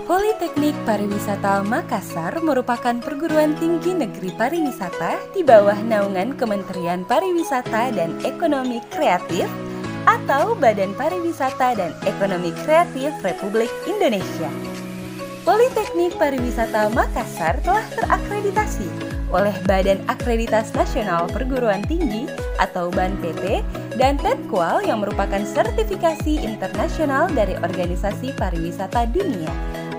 Politeknik Pariwisata Makassar merupakan perguruan tinggi negeri pariwisata di bawah naungan Kementerian Pariwisata dan Ekonomi Kreatif atau Badan Pariwisata dan Ekonomi Kreatif Republik Indonesia. Politeknik Pariwisata Makassar telah terakreditasi oleh Badan Akreditas Nasional Perguruan Tinggi atau BANPT dan TEDQUAL yang merupakan sertifikasi internasional dari Organisasi Pariwisata Dunia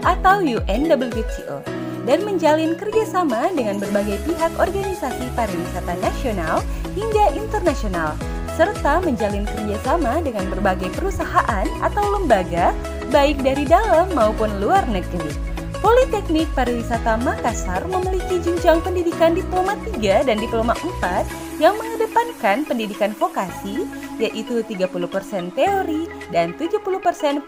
atau UNWTO dan menjalin kerjasama dengan berbagai pihak organisasi pariwisata nasional hingga internasional serta menjalin kerjasama dengan berbagai perusahaan atau lembaga baik dari dalam maupun luar negeri. Politeknik Pariwisata Makassar memiliki jenjang pendidikan Diploma 3 dan Diploma 4 yang mengedepankan pendidikan vokasi, yaitu 30% teori dan 70%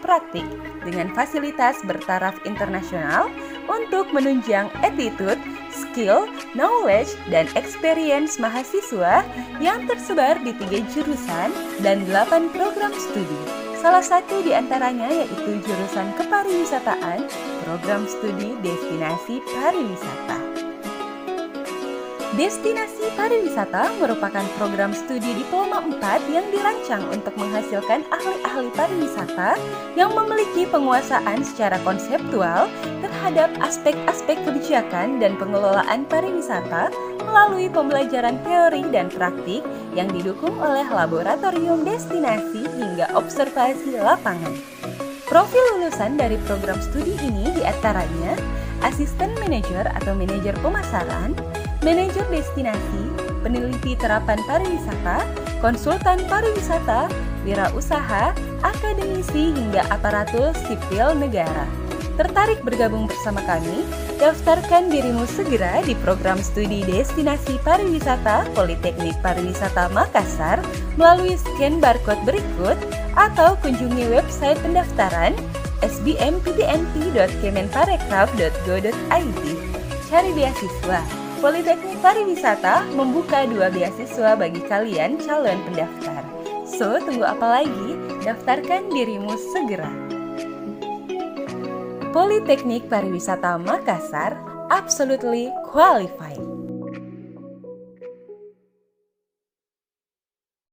praktik, dengan fasilitas bertaraf internasional untuk menunjang attitude, skill, knowledge, dan experience mahasiswa yang tersebar di 3 jurusan dan 8 program studi. Salah satu di antaranya yaitu jurusan Kepariwisataan, program studi Destinasi Pariwisata. Destinasi Pariwisata merupakan program studi Diploma 4 yang dirancang untuk menghasilkan ahli-ahli pariwisata yang memiliki penguasaan secara konseptual terhadap aspek-aspek kebijakan dan pengelolaan pariwisata melalui pembelajaran teori dan praktik yang didukung oleh laboratorium destinasi hingga observasi lapangan. Profil lulusan dari program studi ini diantaranya asisten manajer atau manajer pemasaran, manajer destinasi, peneliti terapan pariwisata, konsultan pariwisata, wirausaha, akademisi hingga aparatur sipil negara. Tertarik bergabung bersama kami? Daftarkan dirimu segera di program studi Destinasi Pariwisata Politeknik Pariwisata Makassar melalui scan barcode berikut atau kunjungi website pendaftaran sbmptnp.kemenparekraf.go.id. Cari beasiswa. Politeknik Pariwisata membuka 2 beasiswa bagi kalian calon pendaftar. So, tunggu apa lagi? Daftarkan dirimu segera. Politeknik Pariwisata Makassar absolutely qualified.